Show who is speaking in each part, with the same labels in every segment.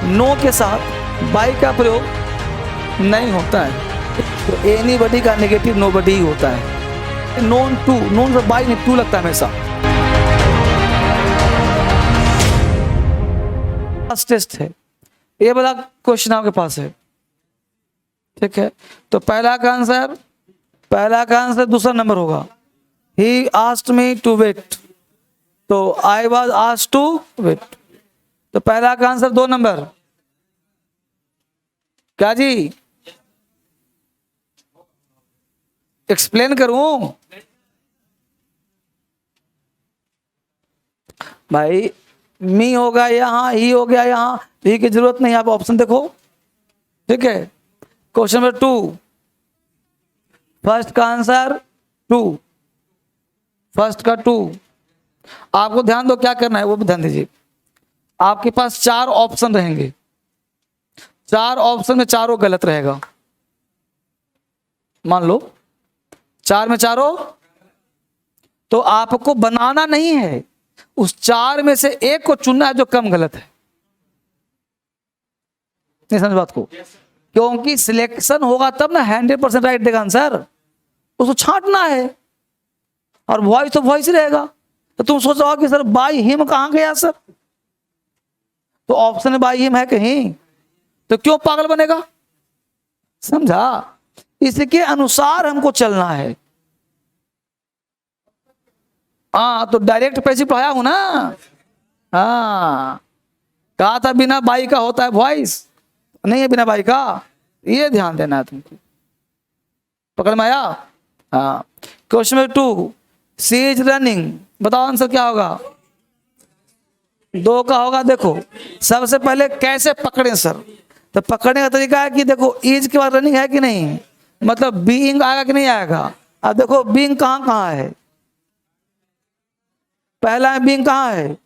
Speaker 1: No के साथ by का प्रयोग नहीं होता है। तो एनीबडी का नेगेटिव नोबडी ही होता है। नोन टू, नोन से बाई में टू लगता है हमेशा। फर्स्ट टेस्ट है, ये वाला क्वेश्चन आपके पास है, ठीक है। तो पहला का आंसर दूसरा नंबर होगा। He asked me to wait, तो I was asked to wait. तो पहला का आंसर 2 नंबर। क्या जी एक्सप्लेन करूं भाई? मी होगा यहां, ही हो गया यहां, ही की जरूरत नहीं। आप ऑप्शन देखो, ठीक है। क्वेश्चन नंबर 2, फर्स्ट का आंसर 2, फर्स्ट का 2। आपको ध्यान दो क्या करना है वो भी ध्यान दीजिए। आपके पास 4 ऑप्शन रहेंगे, 4 ऑप्शन में चारों गलत रहेगा। मान लो 4 में चारों, तो आपको बनाना नहीं है, उस 4 में से एक को चुनना है जो कम गलत है। नहीं समझ बात को? क्योंकि सिलेक्शन होगा तब ना 100% राइट देगा आंसर। उसको छांटना है और वॉइस तो वॉइस रहेगा। तो तुम सोच रहे हो कि सर बाई हिम कहां गया सर? तो ऑप्शन में बाई हिम है कहीं, तो क्यों पागल बनेगा? समझा? इसके अनुसार हमको चलना है। हाँ, तो डायरेक्ट पैसे पढ़ाया हूं ना। हाँ, कहा था बिना बाई का होता है वॉइस, नहीं है बिना बाई का। ये ध्यान देना है तुमको। पकड़ में आया? हाँ। Question number 2, C is running. बताओ आंसर क्या होगा? 2 का होगा। देखो सबसे पहले कैसे पकड़े सर? तो पकड़ने का तरीका है कि देखो इज के बाद रनिंग है कि नहीं, मतलब बीइंग आएगा कि नहीं आएगा। अब देखो बीइंग कहां कहां है। पहला में बीइंग कहां है,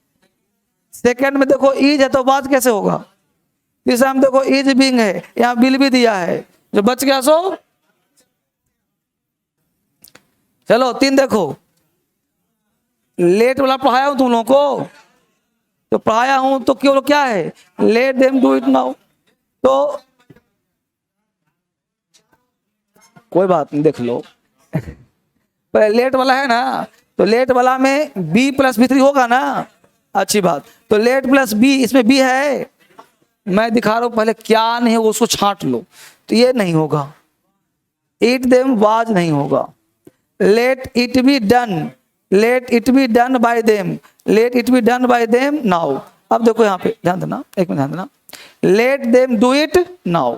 Speaker 1: सेकंड में देखो इज है, तो बात कैसे होगा। तीसरा में देखो इज बीइंग है, यहां बिल भी दिया है, जो बच गया सो। चलो 3 देखो, लेट वाला पढ़ाया हूं तुम लोगों को, तो पढ़ाया हूं तो केवल क्या है, let them do it now. तो कोई बात नहीं, देख लो पर लेट वाला है ना, तो लेट वाला में बी प्लस बी 3 होगा ना। अच्छी बात। तो लेट प्लस बी, इसमें बी है, मैं दिखा रहा हूं पहले क्या नहीं है उसको छांट लो। तो ये नहीं होगा, इट देम वाज नहीं होगा। Let it be done, let it be done by them, let it be done by them now. अब देखो यहाँ पे ध्यान देना, एक मिनट ध्यान देना। Let them do it now,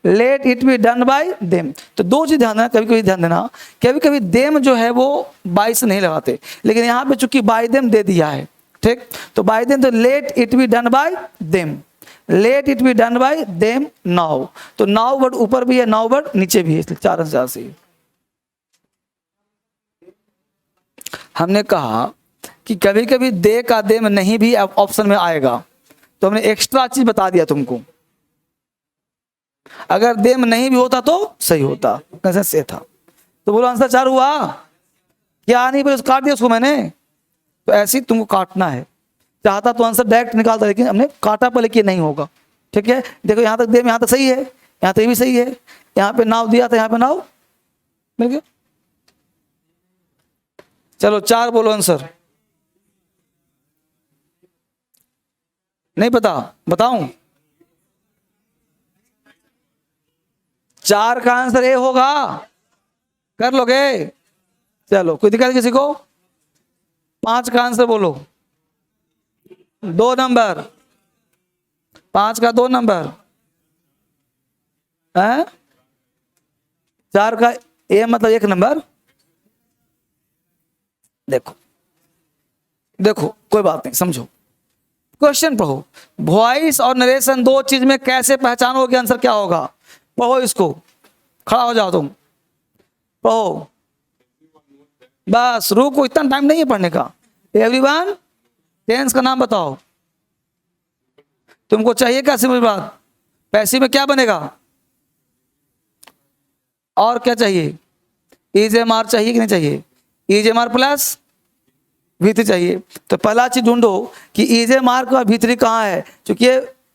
Speaker 1: let it be done by them. तो 2 चीज ध्यान देना, कभी कभी ध्यान देना, कभी कभी देम जो है वो बाय से नहीं लगाते, लेकिन यहाँ पे चूंकि बाय देम दे दिया है, ठीक। तो बाय देम, तो let it be done by them, let it be done by them now. तो नाउ वर्ड ऊपर भी है, नाउ वर्ड नीचे भी है, इसलिए 4 से। हमने कहा कि कभी कभी दे का देम नहीं भी ऑप्शन में आएगा, तो हमने एक्स्ट्रा चीज बता दिया तुमको। अगर देम नहीं भी होता तो सही होता, कैसे से था। तो बोलो आंसर 4 हुआ क्या? नहीं, पर काट दिया उसको मैंने। तो ऐसे ही तुमको काटना है। चाहता तो आंसर डायरेक्ट निकालता, लेकिन हमने काटा पहले कि नहीं होगा, ठीक है। देखो यहाँ तक देम, यहाँ तक सही है, यहाँ तक भी सही है, यहाँ पे नाव दिया था, यहाँ पे नाव मिल गया। चलो 4 बोलो आंसर। नहीं पता, बताऊं? 4 का आंसर ए होगा, कर लोगे? चलो कोई दिक्कत किसी को? 5 का आंसर बोलो। 2 नंबर, 5 का 2 नंबर है। 4 का ए मतलब 1 नंबर। देखो देखो कोई बात नहीं, समझो क्वेश्चन पढ़ो। वॉइस और नरेशन 2 चीज में कैसे पहचानोगे आंसर क्या होगा? पढ़ो इसको, खड़ा हो जाओ तुम, पढ़ो बस, रुको, इतना टाइम नहीं है पढ़ने का। एवरीवन टेंस का नाम बताओ। तुमको चाहिए क्या सिंपल बात? पैसिव में क्या बनेगा और क्या चाहिए? इज एम आर चाहिए कि नहीं चाहिए? Is am are plus V3 चाहिए। तो पहला चीज ढूंढो कि इज एम आर का V3 कहाँ है, क्योंकि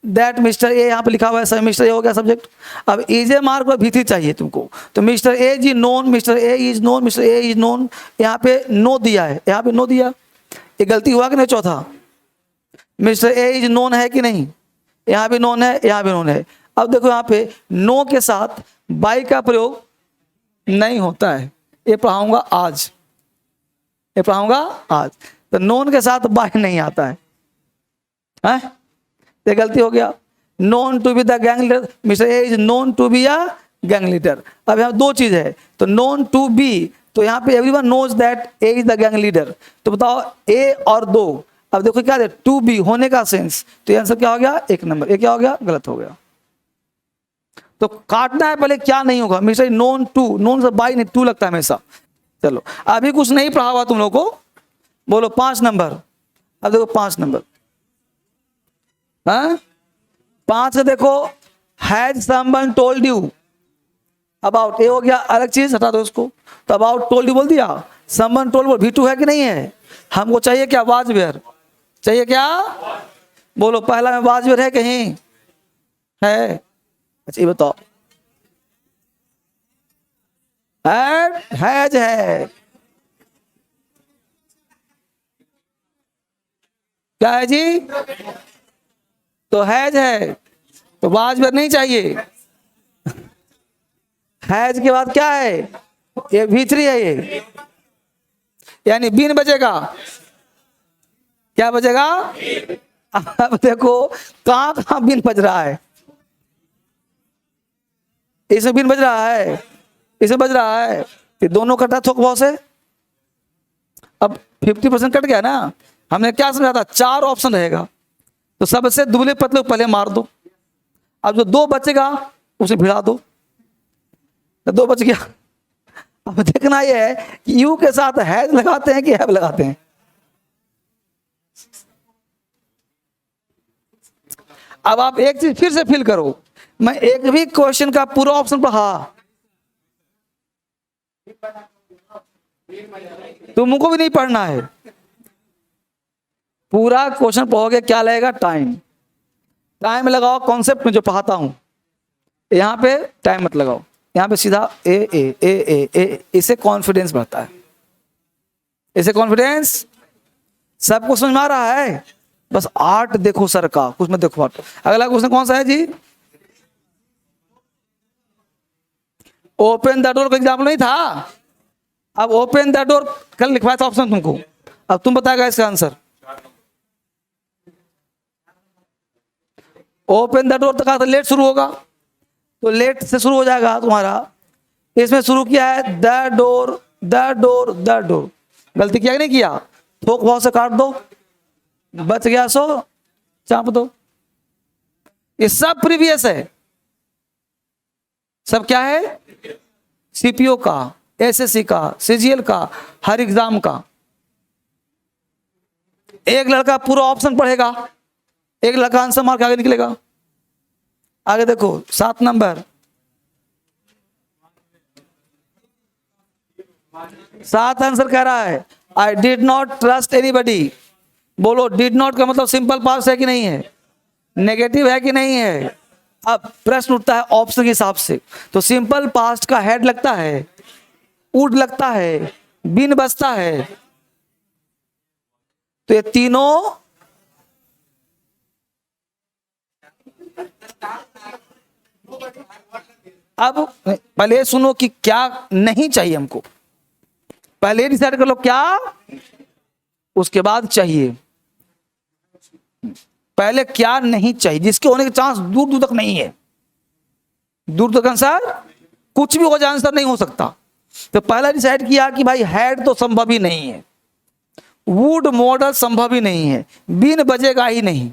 Speaker 1: दैट मिस्टर ए, यहाँ पे लिखा हुआ है सर, मिस्टर ए हो गया सब्जेक्ट। अब इज ए मार्क और भी3 चाहिए तुमको, तो mister A is known, mister A is known, mister A is known, यहाँ पे नो दिया है, यहाँ पे नो दिया, ये गलती हुआ कि नहीं? चौथा, मिस्टर ए इज नोन है कि नहीं? यहाँ भी नोन है, यहाँ भी नोन है। अब देखो यहाँ पे नो के साथ बाई का प्रयोग नहीं होता है, ये पढ़ाऊंगा आज, ये पढ़ाऊंगा आज। तो नोन के साथ बाई नहीं आता है, हैं? ये गलती हो गया। Known to be the gang leader, mister A is known to be a gang leader. अब यहाँ 2 चीज है, तो नोन टू बी, तो यहाँ पे everyone knows that A is the gang leader. तो बताओ ए और 2, अब देखो क्या है, टू बी होने का सेंस, तो ये आंसर क्या हो गया? 1 नंबर। ये क्या हो गया? गलत हो गया। तो काटना है पहले, क्या नहीं होगा, मिस्टर नोन टू, नोन से बाई नहीं, टू लगता है हमेशा। चलो अभी कुछ नहीं पढ़ा हुआ तुम लोग को, बोलो 5 नंबर। अब देखो 5 नंबर, हाँ 5 से देखो, has someone told you about, ये हो गया अलग चीज, हटा दो उसको। तो अबाउट टोल्ड यू बोल दिया, समवन टोल्ड, भी टू है कि नहीं है? हमको चाहिए क्या? वाज वेयर चाहिए क्या? बोलो पहला में वाज वेयर है कहीं? है? अच्छा ये बताओ, हैज है, क्या है जी? तो हैज है, तो वाज वेयर नहीं चाहिए। हैज के बाद क्या है? ये भीतरी है, ये यानी बीन बचेगा। क्या बचेगा? अब देखो कहां कहां बीन बज रहा है, इसमें बीन बज रहा है, इसमें बज रहा है, ये दोनों कटा थोक भाव से। अब 50% कट गया ना। हमने क्या समझा था? 4 ऑप्शन रहेगा, तो सबसे दुबले पतले पहले मार दो। अब जो 2 बचेगा उसे भिड़ा दो, तो 2 बच गया। अब देखना यह है कि यू के साथ हैज लगाते हैं कि हैव लगाते हैं। अब आप एक चीज फिर से फील करो, मैं एक भी क्वेश्चन का पूरा ऑप्शन पढ़ा, तुमको भी नहीं पढ़ना है। पूरा क्वेश्चन पढ़ोगे क्या लगेगा? टाइम। टाइम लगाओ कॉन्सेप्ट में जो पढ़ाता हूं, यहां पे टाइम मत लगाओ, यहां पे सीधा ए ए ए ए ए, इससे कॉन्फिडेंस बढ़ता है, इससे कॉन्फिडेंस। सबको समझ में आ रहा है? बस आर्ट देखो सर का, कुछ मत देखो आर्ट। अगला क्वेश्चन कौन सा है जी? ओपन द डोर का एग्जाम्पल नहीं था? अब ओपन द डोर कल लिखवाया था ऑप्शन तुमको, अब तुम बताएगा इसका आंसर। ओपन द डोर तक लेट शुरू होगा, तो लेट से शुरू हो जाएगा तुम्हारा। इसमें शुरू किया है the door, the door, the door. गलती किया कि नहीं किया? थोक भाव से काट दो, बच गया 100, चाप दो। ये सब प्रीवियस है, सब क्या है? सीपीओ का, एसएससी का, सीजीएल का, हर एग्जाम का। एक लड़का पूरा ऑप्शन पढ़ेगा, एक लड़का आंसर मार के आगे निकलेगा। आगे देखो 7 नंबर, 7 आंसर कह रहा है I did not trust anybody. बोलो डिड नॉट का मतलब सिंपल पास्ट है कि नहीं है? नेगेटिव है कि नहीं है? अब प्रश्न उठता है ऑप्शन के हिसाब से, तो सिंपल पास्ट का हेड लगता है, वुड लगता है, बीन बचता है, तो ये तीनों अब पहले सुनो कि क्या नहीं चाहिए हमको, पहले डिसाइड कर लो क्या, उसके बाद चाहिए। पहले क्या नहीं चाहिए, जिसके होने के चांस दूर दूर तक नहीं है, दूर तक आंसर कुछ भी हो जाए आंसर नहीं हो सकता। तो पहला डिसाइड किया कि भाई हैड तो संभव ही नहीं है, वुड मॉडल संभव ही नहीं है, बिन बजेगा ही नहीं,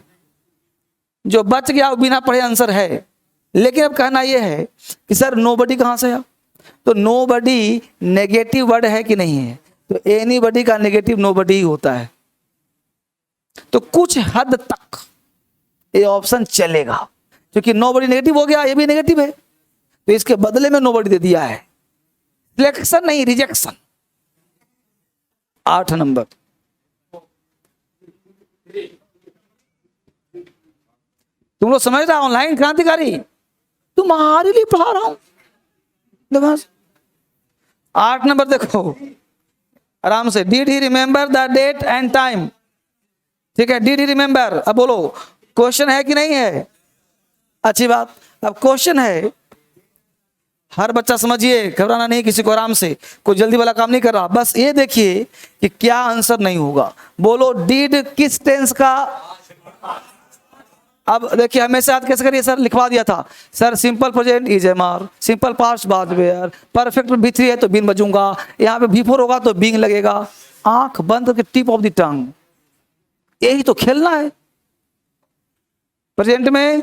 Speaker 1: जो बच गया वो बिना पढ़े आंसर है। लेकिन अब कहना यह है कि सर नोबडी कहां से है? तो नोबडी नेगेटिव वर्ड है कि नहीं है? तो एनीबडी का नेगेटिव नोबडी ही होता है, तो कुछ हद तक ये ऑप्शन चलेगा, क्योंकि नोबडी नेगेटिव हो गया, ये भी नेगेटिव है, तो इसके बदले में नोबडी दे दिया है। सिलेक्शन नहीं, रिजेक्शन। 8 नंबर, तुम लोग समझ रहे हो, ऑनलाइन क्रांतिकारी तुम्हारे लिए पढ़ा रहा हूं। देखो 8 नंबर देखो आराम से, did he remember the date and time. ठीक है, डिड ही रिमेंबर। अब बोलो क्वेश्चन है कि नहीं है? अच्छी बात। अब क्वेश्चन है, हर बच्चा समझिए, घबराना नहीं किसी को, आराम से, कोई जल्दी वाला काम नहीं कर रहा, बस ये देखिए कि क्या आंसर नहीं होगा। बोलो डिड किस टेंस का? अब देखिए हमेशा याद कैसे करिए, सर लिखवा दिया था sir, simple present is am are, simple past बाद वेयर, परफेक्ट में भी3 है तो बीन बजूंगा, यहाँ पे भी4 होगा तो बींग लगेगा। आंख बंद करके टिप ऑफ द टंग, यही तो खेलना है। प्रेजेंट में,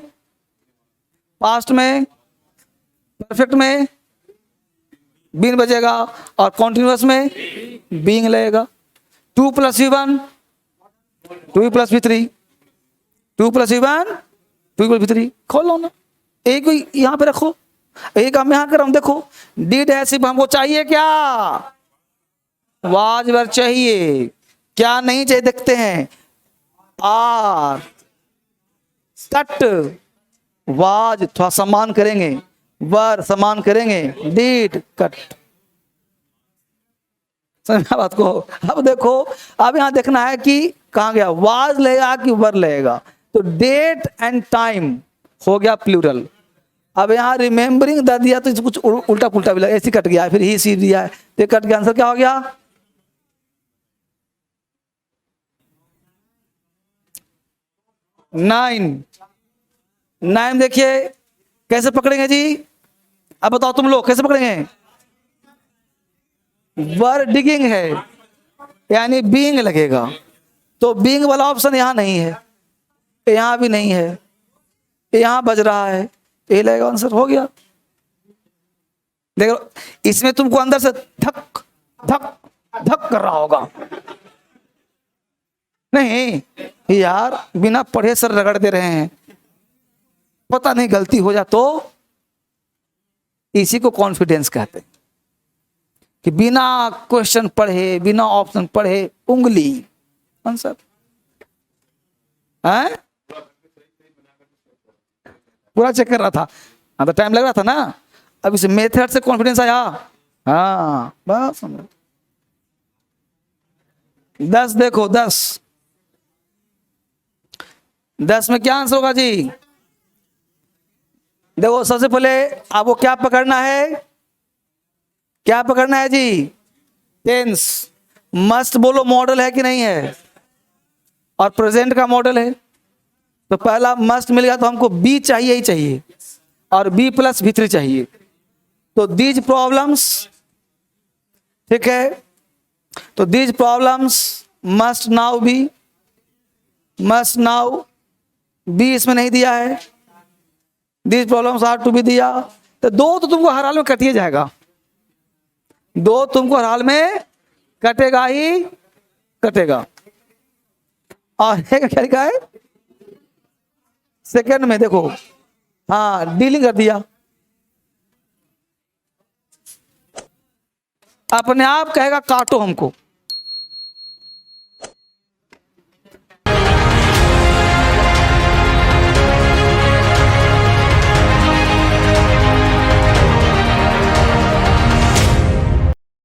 Speaker 1: पास्ट में, परफेक्ट में बीन बजेगा और कॉन्टिन्यूअस में बीइंग लगेगा। 2 + V1 2 + V3, 2 + V1 2 = V3। खोल लो ना, एक यहां पे रखो, एक हम यहां कर रहा हूं। देखो डिड है, सिर्फ हमको चाहिए क्या? वाज वर्ब चाहिए, क्या नहीं चाहिए देखते हैं। आर कट, वाज थोड़ा सम्मान करेंगे, वर सम्मान करेंगे, डिड कट। समझा बात को? अब देखो, अब यहां देखना है कि कहां गया, वाज लेगा कि वर लेगा। तो डेट एंड टाइम हो गया प्लूरल। अब यहां रिमेंबरिंग द दिया तो कुछ उल्टा पुल्टा भी लगा, ऐसे कट गया, फिर ही सी दिया है तो कट गया। आंसर क्या हो गया? 9 देखिए कैसे पकड़ेंगे जी? अब बताओ तुम लोग कैसे पकड़ेंगे? वर डिगिंग है यानी बीइंग लगेगा, तो बीइंग वाला ऑप्शन यहां नहीं है, यहां भी नहीं है, यहां बज रहा है, ये लगेगा। आंसर हो गया। देखो इसमें तुमको अंदर से धक धक धक कर रहा होगा, नहीं यार बिना पढ़े सर रगड़ दे रहे हैं, पता नहीं गलती हो जाए तो। इसी को कॉन्फिडेंस कहते हैं कि बिना क्वेश्चन पढ़े, बिना ऑप्शन पढ़े उंगली आंसर है। पूरा चेक कर रहा था, हाँ तो टाइम लग रहा था ना। अब इस मेथड से कॉन्फिडेंस आया। हाँ बस 10 देखो, 10 में क्या आंसर होगा जी? देखो सबसे पहले आपको क्या पकड़ना है, क्या पकड़ना है जी? टेंस। मस्ट बोलो मॉडल है कि नहीं है, और प्रेजेंट का मॉडल है। तो पहला मस्ट मिल गया, तो हमको बी चाहिए ही चाहिए, और बी + V3 चाहिए। तो दीज प्रॉब्लम्स, ठीक है, तो these problems must now be, must now be इसमें नहीं दिया है, these problems are to be दिया। तो 2 तो तुमको हर हाल में कटिए जाएगा, 2 तुमको हर हाल में कटेगा ही कटेगा। और एक क्या लिखा है सेकंड में? देखो हाँ डीलिंग कर दिया, अपने आप कहेगा काटो हमको।